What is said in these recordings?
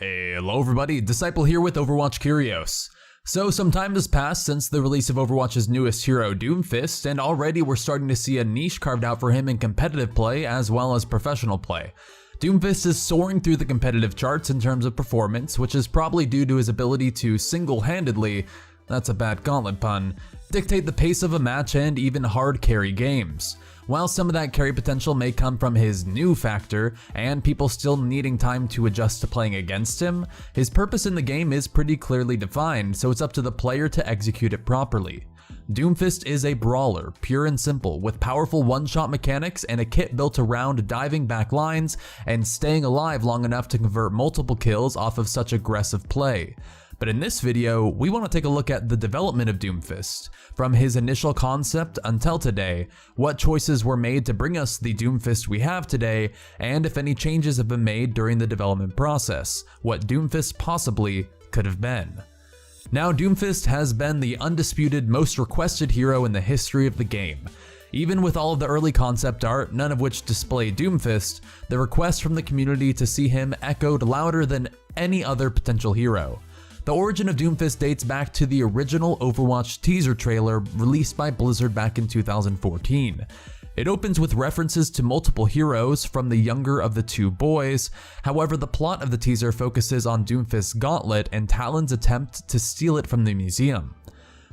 Hello everybody, Disciple here with Overwatch Curios. So some time has passed since the release of Overwatch's newest hero, Doomfist, and already we're starting to see a niche carved out for him in competitive play as well as professional play. Doomfist is soaring through the competitive charts in terms of performance, which is probably due to his ability to single-handedly, that's a bad gauntlet pun, dictate the pace of a match and even hard carry games. While some of that carry potential may come from his new factor, and people still needing time to adjust to playing against him, his purpose in the game is pretty clearly defined, so it's up to the player to execute it properly. Doomfist is a brawler, pure and simple, with powerful one-shot mechanics and a kit built around diving back lines and staying alive long enough to convert multiple kills off of such aggressive play. But in this video, we want to take a look at the development of Doomfist, from his initial concept until today, what choices were made to bring us the Doomfist we have today, and if any changes have been made during the development process, what Doomfist possibly could have been. Now, Doomfist has been the undisputed most requested hero in the history of the game. Even with all of the early concept art, none of which displayed Doomfist, the request from the community to see him echoed louder than any other potential hero. The origin of Doomfist dates back to the original Overwatch teaser trailer released by Blizzard back in 2014. It opens with references to multiple heroes from the younger of the two boys. However, the plot of the teaser focuses on Doomfist's gauntlet and Talon's attempt to steal it from the museum.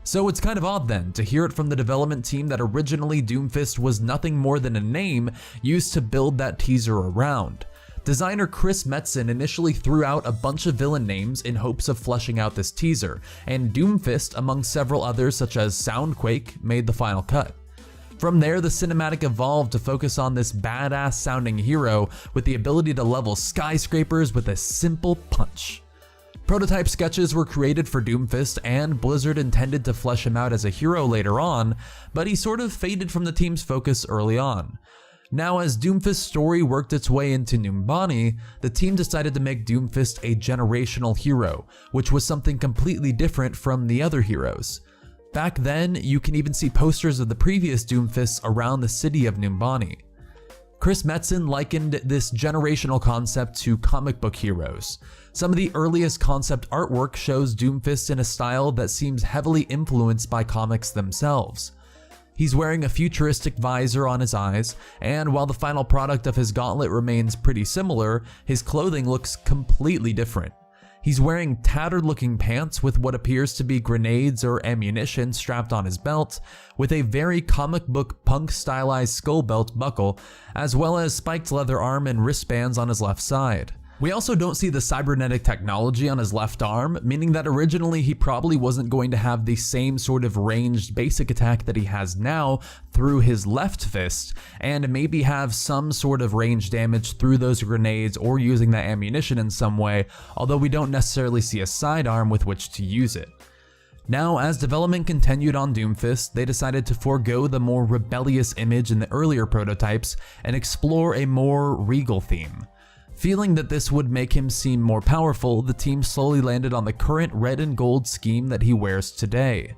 So it's kind of odd then to hear it from the development team that originally Doomfist was nothing more than a name used to build that teaser around. Designer Chris Metzen initially threw out a bunch of villain names in hopes of fleshing out this teaser, and Doomfist, among several others such as Soundquake, made the final cut. From there, the cinematic evolved to focus on this badass sounding hero with the ability to level skyscrapers with a simple punch. Prototype sketches were created for Doomfist, and Blizzard intended to flesh him out as a hero later on, but he sort of faded from the team's focus early on. Now, as Doomfist's story worked its way into Numbani, the team decided to make Doomfist a generational hero, which was something completely different from the other heroes. Back then, you can even see posters of the previous Doomfists around the city of Numbani. Chris Metzen likened this generational concept to comic book heroes. Some of the earliest concept artwork shows Doomfist in a style that seems heavily influenced by comics themselves. He's wearing a futuristic visor on his eyes, and while the final product of his gauntlet remains pretty similar, his clothing looks completely different. He's wearing tattered looking pants with what appears to be grenades or ammunition strapped on his belt, with a very comic book punk stylized skull belt buckle, as well as spiked leather arm and wristbands on his left side. We also don't see the cybernetic technology on his left arm, meaning that originally he probably wasn't going to have the same sort of ranged basic attack that he has now through his left fist, and maybe have some sort of range damage through those grenades or using that ammunition in some way, although we don't necessarily see a sidearm with which to use it. Now, as development continued on Doomfist, they decided to forego the more rebellious image in the earlier prototypes and explore a more regal theme. Feeling that this would make him seem more powerful, the team slowly landed on the current red and gold scheme that he wears today.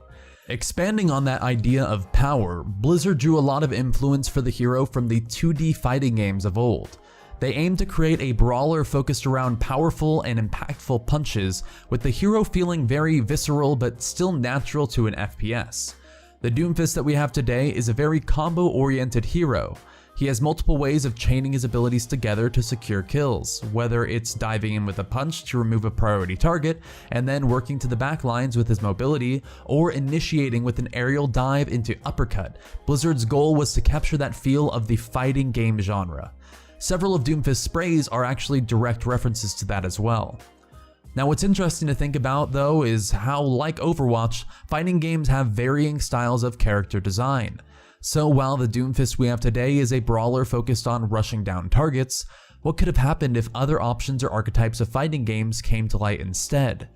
Expanding on that idea of power, Blizzard drew a lot of influence for the hero from the 2D fighting games of old. They aimed to create a brawler focused around powerful and impactful punches, with the hero feeling very visceral but still natural to an FPS. The Doomfist that we have today is a very combo-oriented hero. He has multiple ways of chaining his abilities together to secure kills, whether it's diving in with a punch to remove a priority target and then working to the back lines with his mobility, or initiating with an aerial dive into uppercut. Blizzard's goal was to capture that feel of the fighting game genre. Several of Doomfist's sprays are actually direct references to that as well. Now, what's interesting to think about though is how, like Overwatch, fighting games have varying styles of character design. So while the Doomfist we have today is a brawler focused on rushing down targets, what could have happened if other options or archetypes of fighting games came to light instead?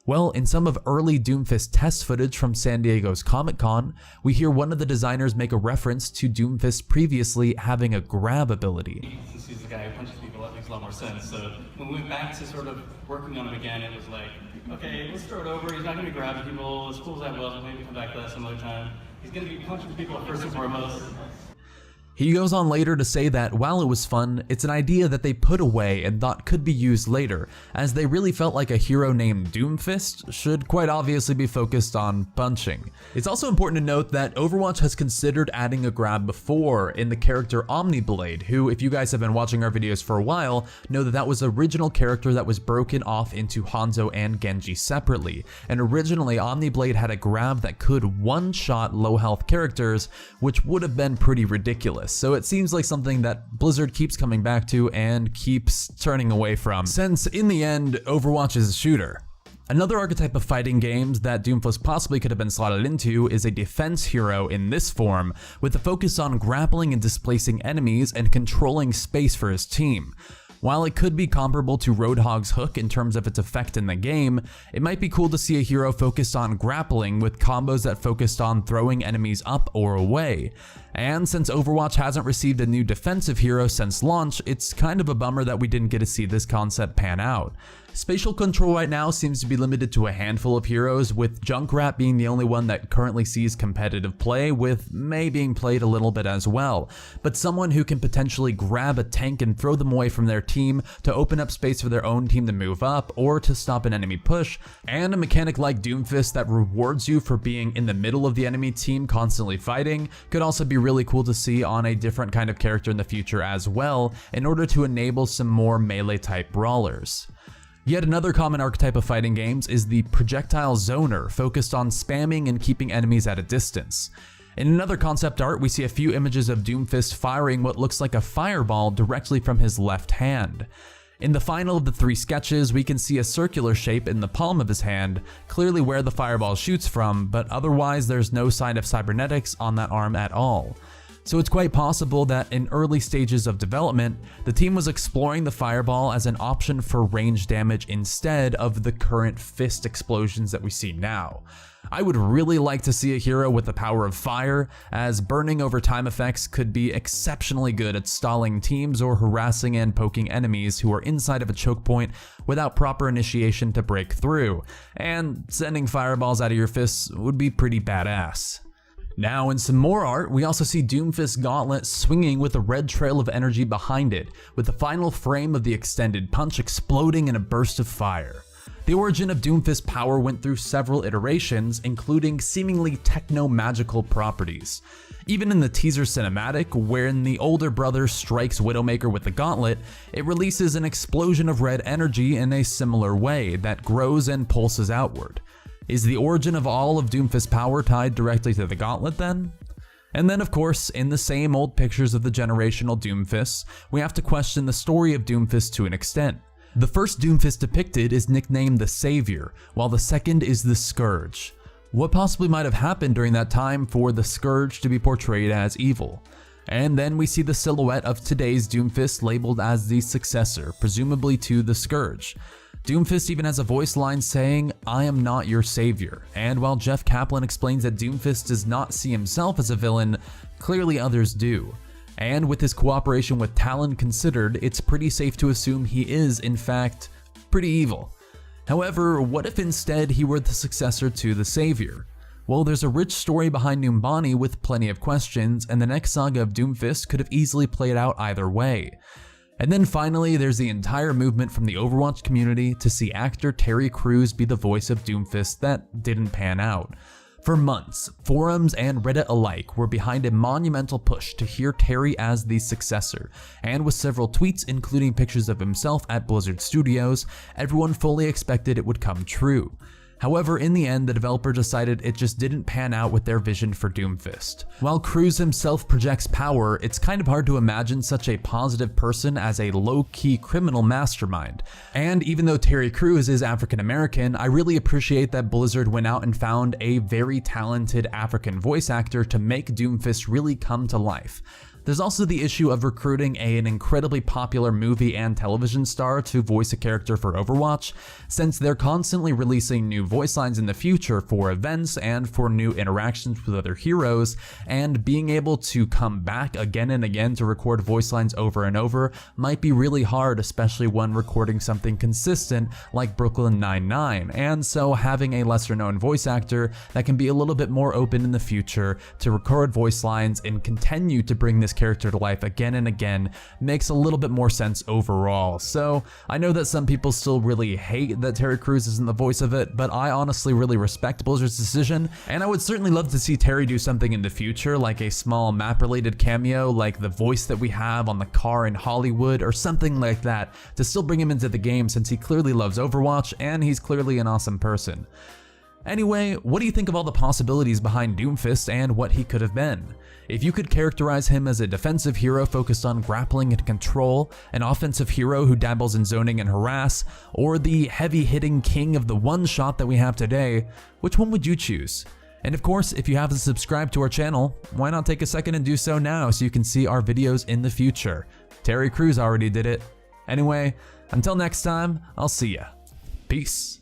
Well, in some of early Doomfist test footage from San Diego's Comic-Con, we hear one of the designers make a reference to Doomfist previously having a grab ability. Since he's the guy who punches people, that makes a lot more sense. So when we went back to sort of working on him again, it was like, okay, let's throw it over. He's not going to be grabbing people. As cool as that was, maybe come back to that some other time. He's going to be punching people first and foremost. He goes on later to say that while it was fun, it's an idea that they put away and thought could be used later, as they really felt like a hero named Doomfist should quite obviously be focused on punching. It's also important to note that Overwatch has considered adding a grab before in the character Omniblade, who, if you guys have been watching our videos for a while, know that that was an original character that was broken off into Hanzo and Genji separately, and originally Omniblade had a grab that could one-shot low health characters, which would have been pretty ridiculous. So it seems like something that Blizzard keeps coming back to and keeps turning away from, since in the end, Overwatch is a shooter. Another archetype of fighting games that Doomfist possibly could have been slotted into is a defense hero in this form, with a focus on grappling and displacing enemies and controlling space for his team. While it could be comparable to Roadhog's hook in terms of its effect in the game, it might be cool to see a hero focused on grappling with combos that focused on throwing enemies up or away. And since Overwatch hasn't received a new defensive hero since launch, it's kind of a bummer that we didn't get to see this concept pan out. Spatial control right now seems to be limited to a handful of heroes, with Junkrat being the only one that currently sees competitive play, with Mei being played a little bit as well. But someone who can potentially grab a tank and throw them away from their team to open up space for their own team to move up or to stop an enemy push, and a mechanic like Doomfist that rewards you for being in the middle of the enemy team constantly fighting could also be really cool to see on a different kind of character in the future as well, in order to enable some more melee type brawlers. Yet another common archetype of fighting games is the projectile zoner, focused on spamming and keeping enemies at a distance. In another concept art, we see a few images of Doomfist firing what looks like a fireball directly from his left hand. In the final of the 3 sketches, we can see a circular shape in the palm of his hand, clearly where the fireball shoots from, but otherwise there's no sign of cybernetics on that arm at all. So it's quite possible that in early stages of development, the team was exploring the fireball as an option for range damage instead of the current fist explosions that we see now. I would really like to see a hero with the power of fire, as burning over time effects could be exceptionally good at stalling teams or harassing and poking enemies who are inside of a choke point without proper initiation to break through, and sending fireballs out of your fists would be pretty badass. Now in some more art, we also see Doomfist's gauntlet swinging with a red trail of energy behind it, with the final frame of the extended punch exploding in a burst of fire. The origin of Doomfist's power went through several iterations, including seemingly techno-magical properties. Even in the teaser cinematic, wherein the older brother strikes Widowmaker with the gauntlet, it releases an explosion of red energy in a similar way that grows and pulses outward. Is the origin of all of Doomfist's power tied directly to the gauntlet then? And then of course, in the same old pictures of the generational Doomfists, we have to question the story of Doomfist to an extent. The first Doomfist depicted is nicknamed the Savior, while the second is the Scourge. What possibly might have happened during that time for the Scourge to be portrayed as evil? And then we see the silhouette of today's Doomfist labeled as the successor, presumably to the Scourge. Doomfist even has a voice line saying, "I am not your savior," and while Jeff Kaplan explains that Doomfist does not see himself as a villain, clearly others do. And with his cooperation with Talon considered, it's pretty safe to assume he is, in fact, pretty evil. However, what if instead he were the successor to the savior? Well, there's a rich story behind Numbani with plenty of questions, and the next saga of Doomfist could have easily played out either way. And then finally, there's the entire movement from the Overwatch community to see actor Terry Crews be the voice of Doomfist that didn't pan out. For months, forums and Reddit alike were behind a monumental push to hear Terry as the successor, and with several tweets including pictures of himself at Blizzard Studios, everyone fully expected it would come true. However, in the end, the developer decided it just didn't pan out with their vision for Doomfist. While Crews himself projects power, it's kind of hard to imagine such a positive person as a low-key criminal mastermind. And even though Terry Crews is African American, I really appreciate that Blizzard went out and found a very talented African voice actor to make Doomfist really come to life. There's also the issue of recruiting an incredibly popular movie and television star to voice a character for Overwatch, since they're constantly releasing new voice lines in the future for events and for new interactions with other heroes, and being able to come back again and again to record voice lines over and over might be really hard, especially when recording something consistent like Brooklyn Nine-Nine, and so having a lesser known voice actor that can be a little bit more open in the future to record voice lines and continue to bring this this character to life again and again makes a little bit more sense overall. So I know that some people still really hate that Terry Crews isn't the voice of it, but I honestly really respect Blizzard's decision, and I would certainly love to see Terry do something in the future, like a small map-related cameo, like the voice that we have on the car in Hollywood or something like that, to still bring him into the game since he clearly loves Overwatch and he's clearly an awesome person. Anyway, what do you think of all the possibilities behind Doomfist and what he could have been? If you could characterize him as a defensive hero focused on grappling and control, an offensive hero who dabbles in zoning and harass, or the heavy-hitting king of the one-shot that we have today, which one would you choose? And of course, if you haven't subscribed to our channel, why not take a second and do so now so you can see our videos in the future? Terry Crews already did it. Anyway, until next time, I'll see ya. Peace.